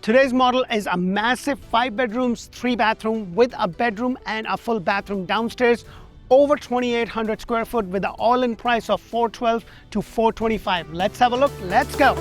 Today's model is a massive 5 bedrooms, 3 bathroom with a bedroom and a full bathroom downstairs, over 2,800 square foot with an all-in price of $412 to $425. Let's have a look. Let's go.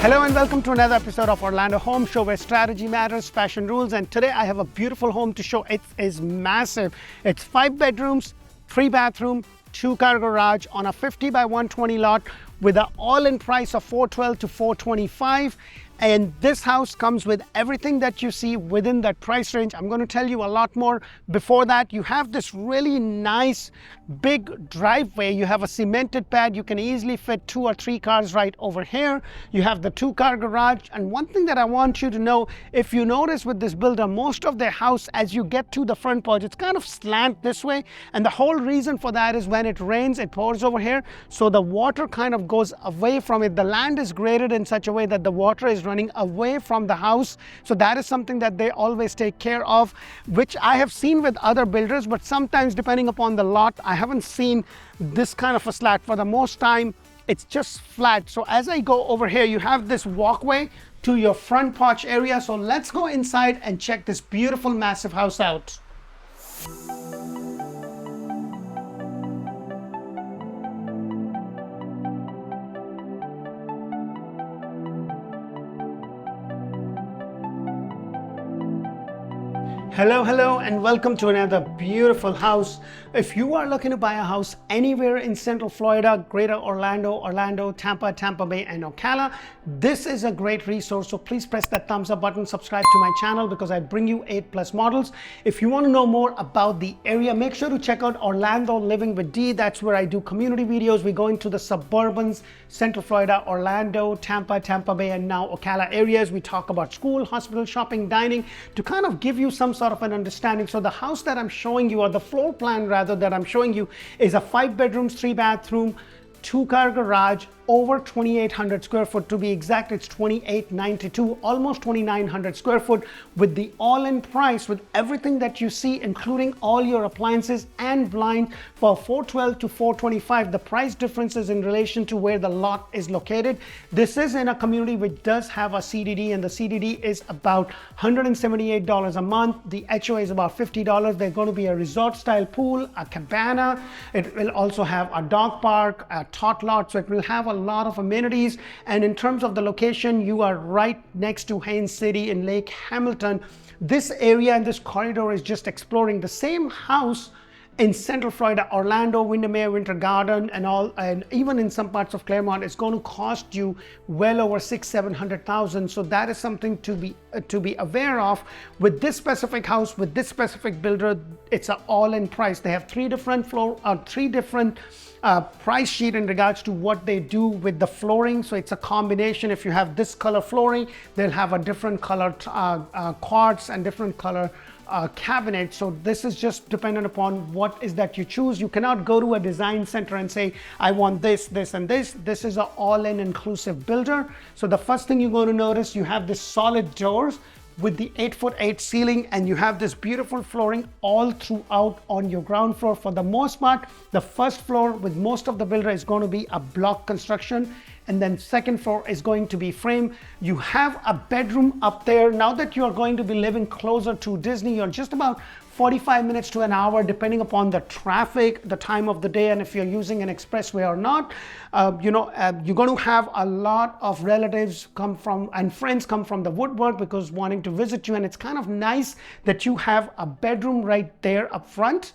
Hello and welcome to another episode of Orlando Home Show, where strategy matters, fashion rules. And today I have a beautiful home to show. It is massive. It's 5 bedrooms, 3 bathroom, 2-car garage on a 50 by 120 lot with an all-in price of $412 to $425. And this house comes with everything that you see within that price range. I'm going to tell you a lot more. Before that, you have this really nice big driveway. You have a cemented pad. You can easily fit 2 or 3 cars right over here. You have the 2-car garage. And one thing that I want you to know, if you notice with this builder, most of their house, as you get to the front porch, it's kind of slant this way. And the whole reason for that is when it rains, it pours over here. So the water kind of goes away from it. The land is graded in such a way that the water is running away from the house. So that is something that they always take care of, which I have seen with other builders, but sometimes depending upon the lot, I haven't seen this kind of a slat. For the most time, it's just flat. So as I go over here, you have this walkway to your front porch area. So let's go inside and check this beautiful, massive house out. Hello and welcome to another beautiful house. If you are looking to buy a house anywhere in Central Florida, Greater Orlando, Tampa Bay, and Ocala, this is a great resource. So please press that thumbs up button, subscribe to my channel because I bring you 8+ models. If you want to know more about the area, make sure to check out Orlando Living with D. That's where I do community videos. We go into the suburbans, Central Florida, Orlando, Tampa Bay, and now Ocala areas. We talk about school, hospital, shopping, dining, to kind of give you some sort of an understanding. So the house that I'm showing you, or the floor plan rather that I'm showing you, is a 5 bedrooms, 3 bathroom, 2-car garage, over 2,800 square foot. To be exact, it's 2,892, almost 2,900 square foot, with the all-in price with everything that you see, including all your appliances and blinds, for $412 to $425. The price difference is in relation to where the lot is located. This is in a community which does have a CDD, and the CDD is about $178 a month. The HOA is about $50. There's going to be a resort style pool, a cabana. It will also have a dog park, a tot lot, so it will have a lot of amenities. And in terms of the location, you are right next to Haines City in Lake Hamilton. This area and this corridor is just exploring. The same house in Central Florida, Orlando, Windermere, Winter Garden, and all, and even in some parts of Claremont, it's going to cost you well over $600,000-700,000. So that is something to be aware of. With this specific house, with this specific builder, it's an all-in price. They have three different price sheet in regards to what they do with the flooring. So it's a combination. If you have this color flooring, they'll have a different color quartz and different color cabinet. So this is just dependent upon what is that you choose. You cannot go to a design center and say, I want this, and this. This is an all-in inclusive builder. So the first thing you're going to notice, you have this solid doors with the 8'8" ceiling, and you have this beautiful flooring all throughout on your ground floor. For the most part, the first floor with most of the builder is going to be a block construction, and then second floor is going to be frame. You have a bedroom up there. Now that you are going to be living closer to Disney, you're just about 45 minutes to an hour, depending upon the traffic, the time of the day, and if you're using an expressway or not. You're going to have a lot of relatives come from and friends come from the woodwork because wanting to visit you, and it's kind of nice that you have a bedroom right there up front,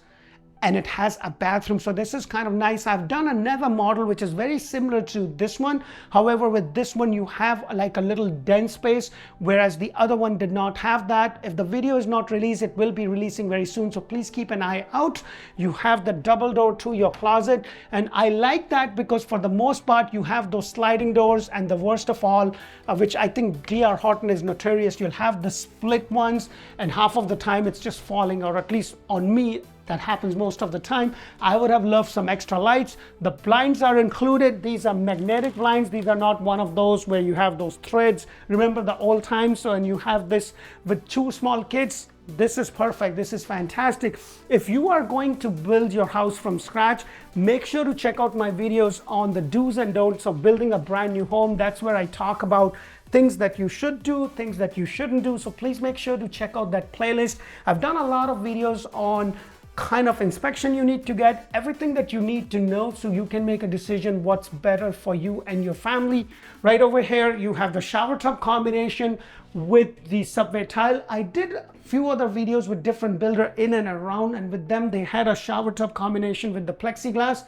and it has a bathroom. So this is kind of nice. I've done another model which is very similar to this one. However, with this one, you have like a little den space, whereas the other one did not have that. If the video is not released, it will be releasing very soon. So please keep an eye out. You have the double door to your closet. And I like that because for the most part, you have those sliding doors, and the worst of all, which I think D.R. Horton is notorious, you'll have the split ones, and half of the time it's just falling, or at least on me, That happens most of the time. I would have loved some extra lights. The blinds are included. These are magnetic blinds. These are not one of those where you have those threads. Remember the old times? So, and you have this with 2 small kids. This is perfect. This is fantastic. If you are going to build your house from scratch, make sure to check out my videos on the do's and don'ts of building a brand new home. That's where I talk about things that you should do, things that you shouldn't do. So please make sure to check out that playlist. I've done a lot of videos on kind of inspection you need to get, everything that you need to know so you can make a decision what's better for you and your family. Right over here, you have the shower tub combination with the subway tile. I did a few other videos with different builder in and around, and with them, they had a shower tub combination with the plexiglass.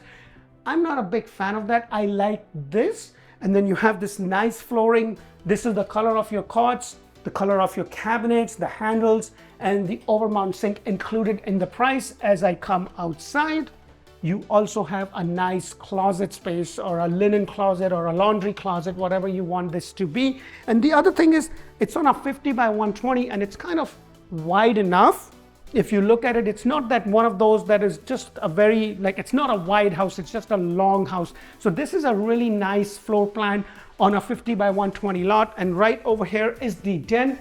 I'm not a big fan of that. I like this. And then you have this nice flooring. This is the color of your quartz, the color of your cabinets, the handles, and the overmount sink included in the price. As I come outside, you also have a nice closet space, or a linen closet, or a laundry closet, whatever you want this to be. And the other thing is, it's on a 50 by 120, and it's kind of wide enough. If you look at it, it's not that one of those that is just a very, like, it's not a wide house, it's just a long house. So this is a really nice floor plan on a 50 by 120 lot. And right over here is the den.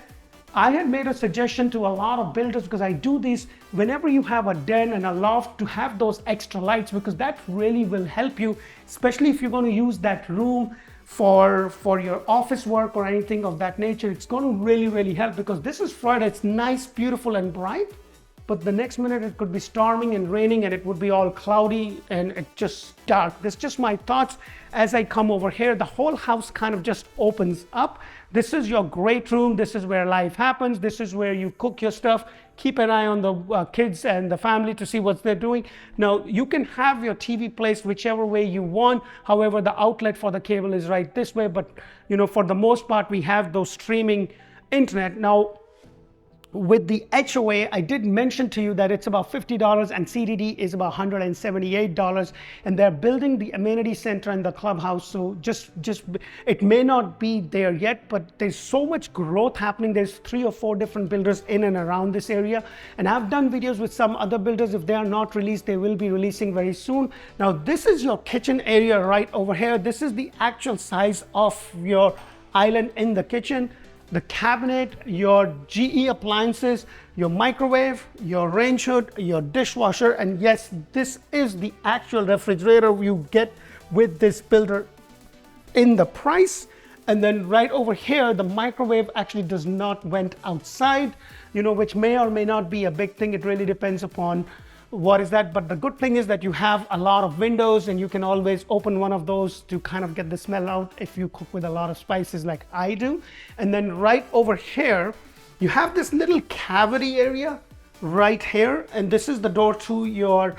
I had made a suggestion to a lot of builders, because I do these whenever you have a den and a loft, to have those extra lights, because that really will help you, especially if you're going to use that room for your office work or anything of that nature. It's going to really help, because this is Florida. It's nice, beautiful, and bright. But the next minute it could be storming and raining, and it would be all cloudy and it just dark. That's just my thoughts. As I come over here, the whole house kind of just opens up. This is your great room. This is where life happens. This is where you cook your stuff. Keep an eye on the kids and the family to see what they're doing. Now, you can have your TV placed whichever way you want. However, the outlet for the cable is right this way. But, you know, for the most part, we have those streaming internet. Now, with the HOA, I did mention to you that it's about $50 and CDD is about $178, and they're building the amenity center and the clubhouse. So just it may not be there yet, but there's so much growth happening. There's 3 or 4 different builders in and around this area, and I've done videos with some other builders. If they are not released, they will be releasing very soon. Now, this is your kitchen area right over here. This is the actual size of your island in the kitchen. The cabinet, your GE appliances, your microwave, your range hood, your dishwasher, and yes, this is the actual refrigerator you get with this builder in the price. And then right over here, the microwave actually does not went outside, you know, which may or may not be a big thing. It really depends upon what is that. But the good thing is that you have a lot of windows, and you can always open one of those to kind of get the smell out if you cook with a lot of spices like I do. And then right over here, you have this little cavity area right here, and this is the door to your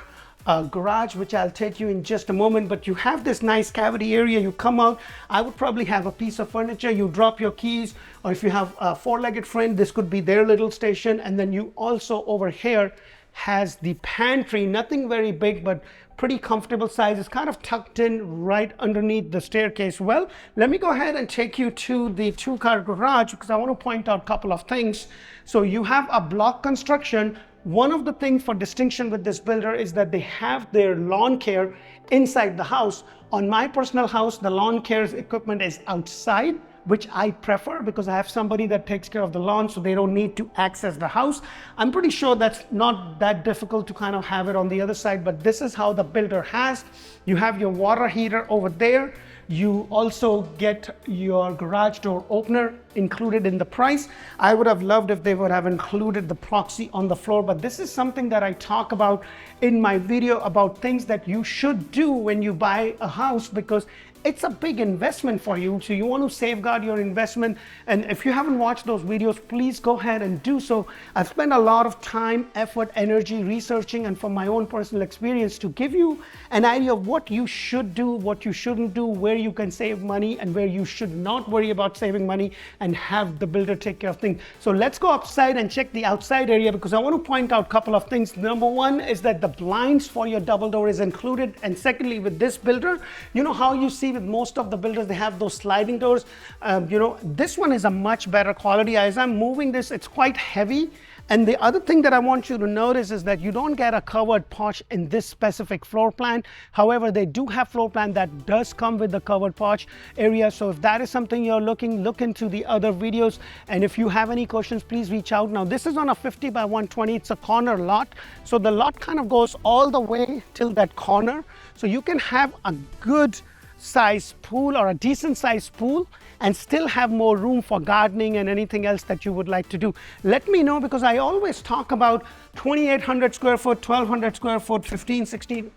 garage, which I'll take you in just a moment. But you have this nice cavity area. You come out, I would probably have a piece of furniture. You drop your keys, or if you have a 4-legged friend, this could be their little station. And then you also over here has the pantry, nothing very big, but pretty comfortable size. It's kind of tucked in right underneath the staircase. Well, let me go ahead and take you to the 2-car garage, because I want to point out a couple of things. So you have a block construction. One of the things for distinction with this builder is that they have their lawn care inside the house. On my personal house, the lawn care equipment is outside, which I prefer, because I have somebody that takes care of the lawn, so they don't need to access the house. I'm pretty sure that's not that difficult to kind of have it on the other side, but this is how the builder has. You have your water heater over there. You also get your garage door opener included in the price. I would have loved if they would have included the proxy on the floor, but this is something that I talk about in my video about things that you should do when you buy a house, because it's a big investment for you. So you want to safeguard your investment. And if you haven't watched those videos, please go ahead and do so. I've spent a lot of time, effort, energy researching, and from my own personal experience, to give you an idea of what you should do, what you shouldn't do, where you can save money and where you should not worry about saving money, and have the builder take care of things. So let's go outside and check the outside area, because I want to point out a couple of things. Number one is that the blinds for your double door is included. And secondly, with this builder, you know how you see with most of the builders, they have those sliding doors. You know, this one is a much better quality. As I'm moving this, it's quite heavy, And the other thing that I want you to notice is that you don't get a covered porch in this specific floor plan. However, they do have floor plan that does come with the covered porch area. So if that is something you're looking, look into the other videos. And if you have any questions, please reach out. Now, this is on a 50 by 120. It's a corner lot. So the lot kind of goes all the way till that corner. So you can have a good size pool or a decent sized pool and still have more room for gardening and anything else that you would like to do. Let me know, because I always talk about 2,800 square foot, 1,200 square foot, 15, 16.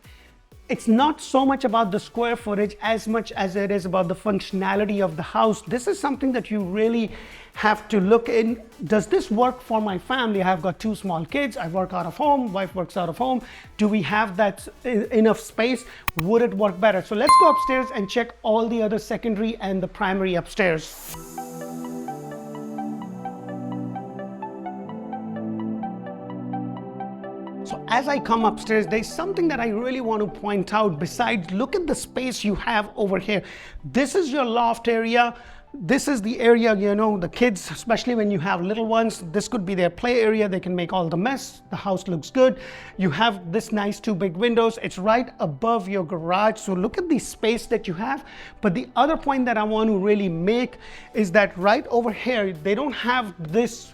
It's not so much about the square footage as much as it is about the functionality of the house. This is something that you really have to look in. Does this work for my family? I've got 2 small kids. I work out of home. Wife works out of home. Do we have that enough space? Would it work better? So let's go upstairs and check all the other secondary and the primary upstairs. So as I come upstairs, there's something that I really want to point out. Besides, look at the space you have over here. This is your loft area. This is the area, you know, the kids, especially when you have little ones, this could be their play area. They can make all the mess. The house looks good. You have this nice 2 big windows. It's right above your garage. So look at the space that you have. But the other point that I want to really make is that right over here, they don't have this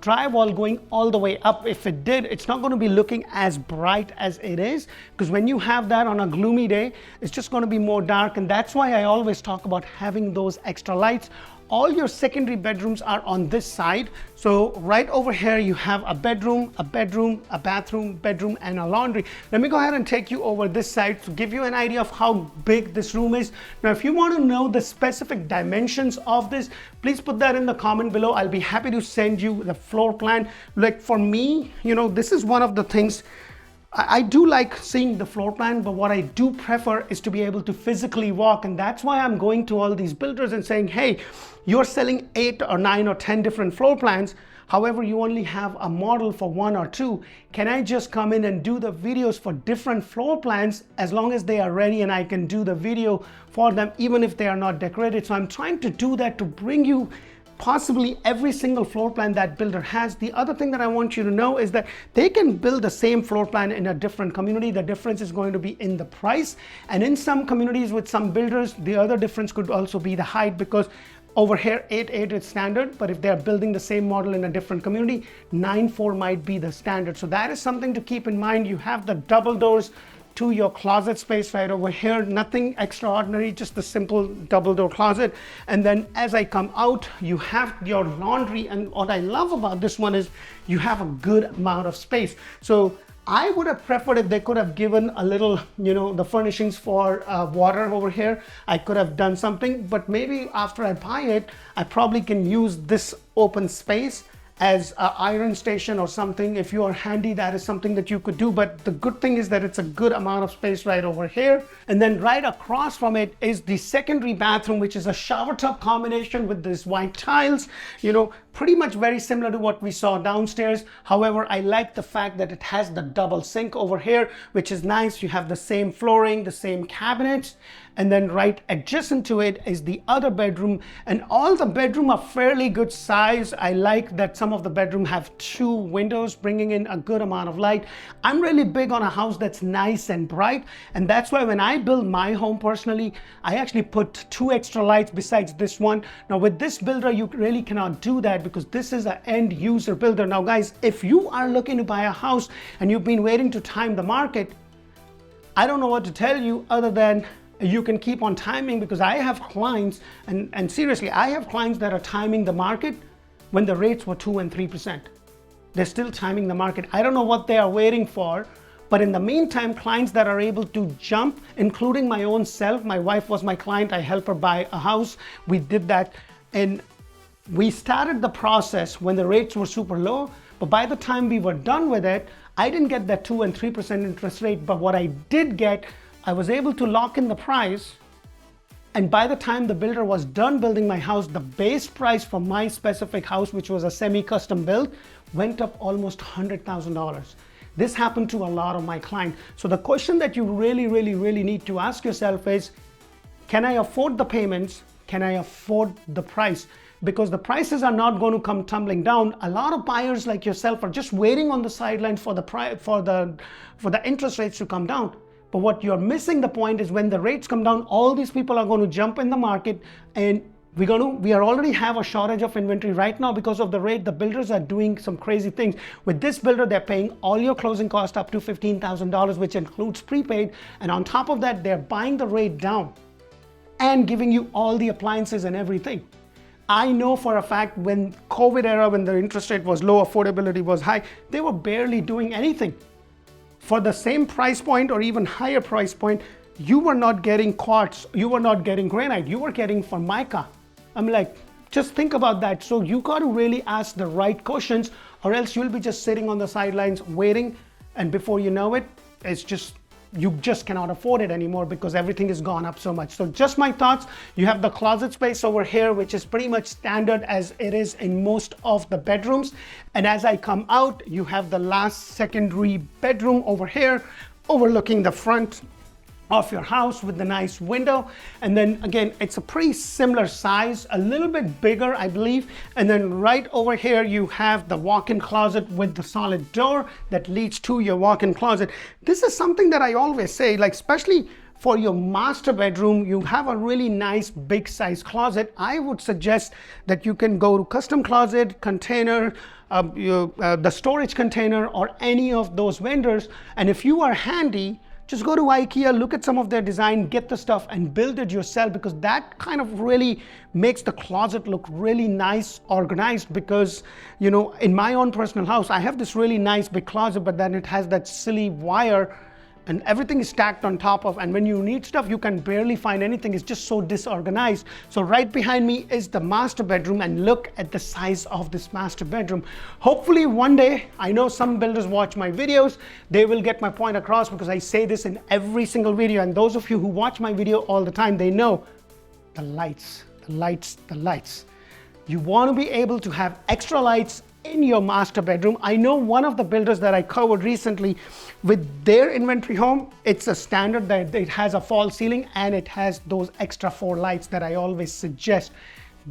drywall going all the way up. If it did, it's not going to be looking as bright as it is, because when you have that on a gloomy day, it's just going to be more dark. And that's why I always talk about having those extra lights. All your secondary bedrooms are on this side. So right over here, you have a bedroom, a bathroom, bedroom, and a laundry. Let me go ahead and take you over this side to give you an idea of how big this room is. Now, if you want to know the specific dimensions of this, please put that in the comment below. I'll be happy to send you the floor plan. Like for me, you know, this is one of the things I do like seeing the floor plan, but what I do prefer is to be able to physically walk. And that's why I'm going to all these builders and saying, hey, you're selling 8 or 9 or 10 different floor plans. However, you only have a model for 1 or 2. Can I just come in and do the videos for different floor plans as long as they are ready, and I can do the video for them even if they are not decorated? So I'm trying to do that to bring you possibly every single floor plan that builder has. The other thing that I want you to know is that they can build the same floor plan in a different community. The difference is going to be in the price. And in some communities with some builders, the other difference could also be the height, because over here 8'8" is standard, but if they're building the same model in a different community, 9'4" might be the standard. So that is something to keep in mind. You have the double doors to your closet space right over here. Nothing extraordinary, just the simple double door closet. And then as I come out, you have your laundry. And what I love about this one is you have a good amount of space. So I would have preferred if they could have given a little, you know, the furnishings for water over here. I could have done something, but maybe after I buy it, I probably can use this open space as an iron station or something. If you are handy, that is something that you could do. But the good thing is that it's a good amount of space right over here. And then right across from it is the secondary bathroom, which is a shower tub combination with this white tiles, you know, pretty much very similar to what we saw downstairs. However, I like the fact that it has the double sink over here, which is nice. You have the same flooring, the same cabinets, and then right adjacent to it is the other bedroom, and all the bedroom are fairly good size. I like that some of the bedroom have 2 windows, bringing in a good amount of light. I'm really big on a house that's nice and bright, and that's why when I build my home personally, I actually put 2 extra lights besides this one. Now with this builder, you really cannot do that because this is an end user builder. Now guys, if you are looking to buy a house and you've been waiting to time the market, I don't know what to tell you other than you can keep on timing, because I have clients, and seriously, I have clients that are timing the market when the rates were 2 and 3%. They're still timing the market. I don't know what they are waiting for, but in the meantime, clients that are able to jump, including my own self, my wife was my client, I helped her buy a house. We did that, and we started the process when the rates were super low, but by the time we were done with it, I didn't get that 2 and 3% interest rate, but what I did get, I was able to lock in the price, and by the time the builder was done building my house, the base price for my specific house, which was a semi-custom build, went up almost $100,000. This happened to a lot of my clients. So the question that you really need to ask yourself is, Can I afford the payments? Can I afford the price? Because the prices are not going to come tumbling down. A lot of buyers like yourself are just waiting on the sidelines for the interest rates to come down. But what you're missing the point is when the rates come down, all these people are going to jump in the market, and we already have a shortage of inventory right now because of the rate. The builders are doing some crazy things. With this builder, they're paying all your closing costs up to $15,000, which includes prepaid. And on top of that, they're buying the rate down and giving you all the appliances and everything. I know for a fact when COVID era, when the interest rate was low, affordability was high, they were barely doing anything. For the same price point or even higher price point, you were not getting quartz, you were not getting granite, you were getting Formica. I'm like, just think about that. So you got to really ask the right questions, or else you'll be just sitting on the sidelines waiting, and before you know it, you just cannot afford it anymore because everything has gone up so much. So just my thoughts. You have the closet space over here, which is pretty much standard as it is in most of the bedrooms. And as I come out, you have the last secondary bedroom over here, overlooking the front of your house with the nice window. And then again, it's a pretty similar size, a little bit bigger, I believe. And then right over here, you have the walk-in closet with the solid door that leads to your walk-in closet. This is something that I always say, like, especially for your master bedroom, you have a really nice big size closet. I would suggest that you can go to custom closet, container, the storage container, or any of those vendors. And if you are handy, just go to IKEA, look at some of their design, get the stuff and build it yourself, because that kind of really makes the closet look really nice, organized. Because, you know, in my own personal house, I have this really nice big closet, but then it has that silly wire and everything is stacked on top of, and when you need stuff, you can barely find anything. It's just so disorganized. So right behind me is the master bedroom, and look at the size of this master bedroom. Hopefully one day, I know some builders watch my videos, they will get my point across, because I say this in every single video. And those of you who watch my video all the time, they know the lights, the lights, the lights. You want to be able to have extra lights in your master bedroom. I know one of the builders that I covered recently, with their inventory home, it's a standard that it has a false ceiling and it has those extra 4 lights that I always suggest.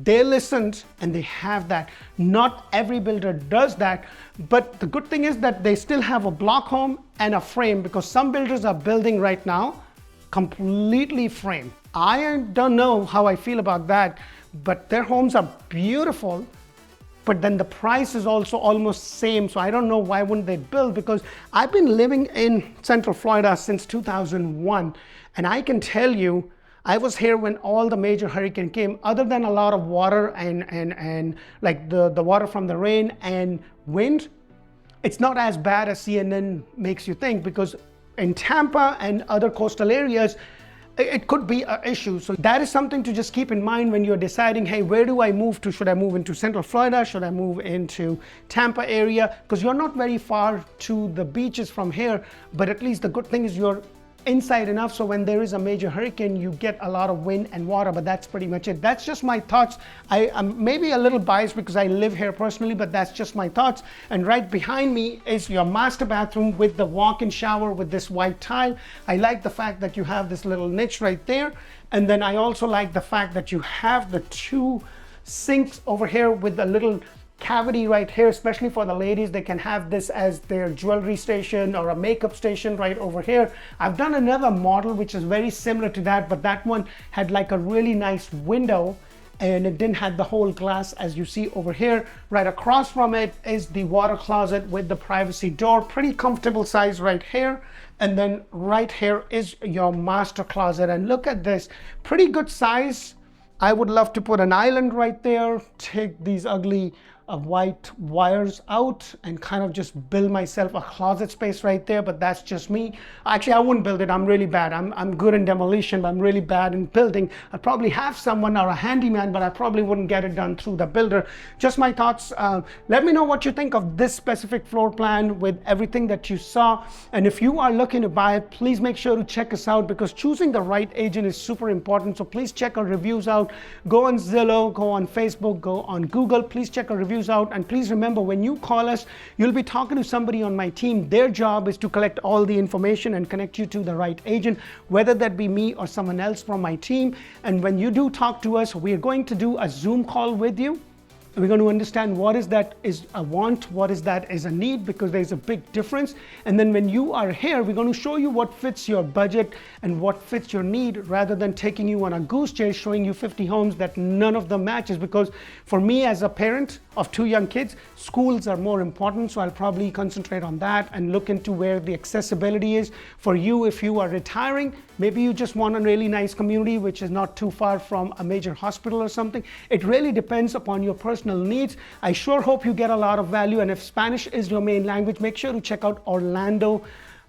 They listened and they have that. Not every builder does that, but the good thing is that they still have a block home and a frame, because some builders are building right now completely frame. I don't know how I feel about that, but their homes are beautiful, but then the price is also almost same. So I don't know why wouldn't they build, because I've been living in Central Florida since 2001. And I can tell you, I was here when all the major hurricane came. Other than a lot of water and like the water from the rain and wind, it's not as bad as CNN makes you think, because in Tampa and other coastal areas, it could be an issue. So that is something to just keep in mind when you're deciding, hey, where do I move to? Should I move into Central Florida? Should I move into Tampa area? Because you're not very far to the beaches from here, but at least the good thing is you're inside enough, so when there is a major hurricane, you get a lot of wind and water. But that's pretty much it. That's just my thoughts. I'm maybe a little biased because I live here personally, but that's just my thoughts. And right behind me is your master bathroom with the walk-in shower with this white tile. I like the fact that you have this little niche right there. And then I also like the fact that you have the 2 sinks over here with a little cavity right here, especially for the ladies. They can have this as their jewelry station or a makeup station right over here. I've done another model which is very similar to that, but that one had like a really nice window and it didn't have the whole glass as you see over here. Right across from it is the water closet with the privacy door. Pretty comfortable size right here. And then right here is your master closet. And look at this, pretty good size. I would love to put an island right there, take these ugly white wires out and kind of just build myself a closet space right there, but that's just me. Actually, I wouldn't build it. I'm really bad. I'm good in demolition, but I'm really bad in building. I'd probably have someone or a handyman, but I probably wouldn't get it done through the builder. Just my thoughts. Let me know what you think of this specific floor plan with everything that you saw. And if you are looking to buy it, please make sure to check us out, because choosing the right agent is super important. So please check our reviews out. Go on Zillow, go on Facebook, go on Google. Please check our reviews interviews out. And please remember, when you call us, you'll be talking to somebody on my team. Their job is to collect all the information and connect you to the right agent, whether that be me or someone else from my team. And when you do talk to us, we are going to do a Zoom call with you. We're going to understand what is that is a want, what is that is a need, because there's a big difference. And then when you are here, we're going to show you what fits your budget and what fits your need, rather than taking you on a goose chase, showing you 50 homes that none of them matches. Because for me as a parent of 2 young kids, schools are more important. So I'll probably concentrate on that and look into where the accessibility is. For you, if you are retiring, maybe you just want a really nice community which is not too far from a major hospital or something. It really depends upon your personal needs. I sure hope you get a lot of value, and if Spanish is your main language, make sure to check out Orlando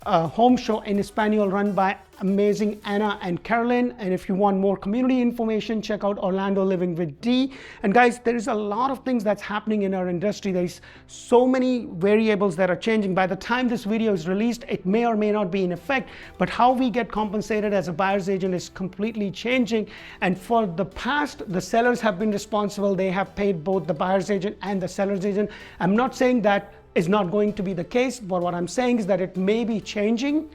Home Show in Espanol, run by amazing Anna and Carolyn. And if you want more community information, check out Orlando Living with D. And guys, there is a lot of things that's happening in our industry. There's so many variables that are changing. By the time this video is released, it may or may not be in effect, but how we get compensated as a buyer's agent is completely changing. And for the past, the sellers have been responsible. They have paid both the buyer's agent and the seller's agent. I'm not saying that is not going to be the case, but what I'm saying is that it may be changing.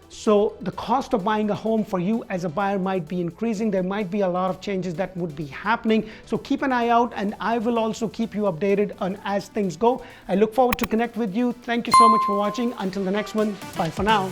So the cost of buying a home for you as a buyer might be increasing. There might be a lot of changes that would be happening. So keep an eye out, and I will also keep you updated on as things go. I look forward to connect with you. Thank you so much for watching. Until the next one, bye for now.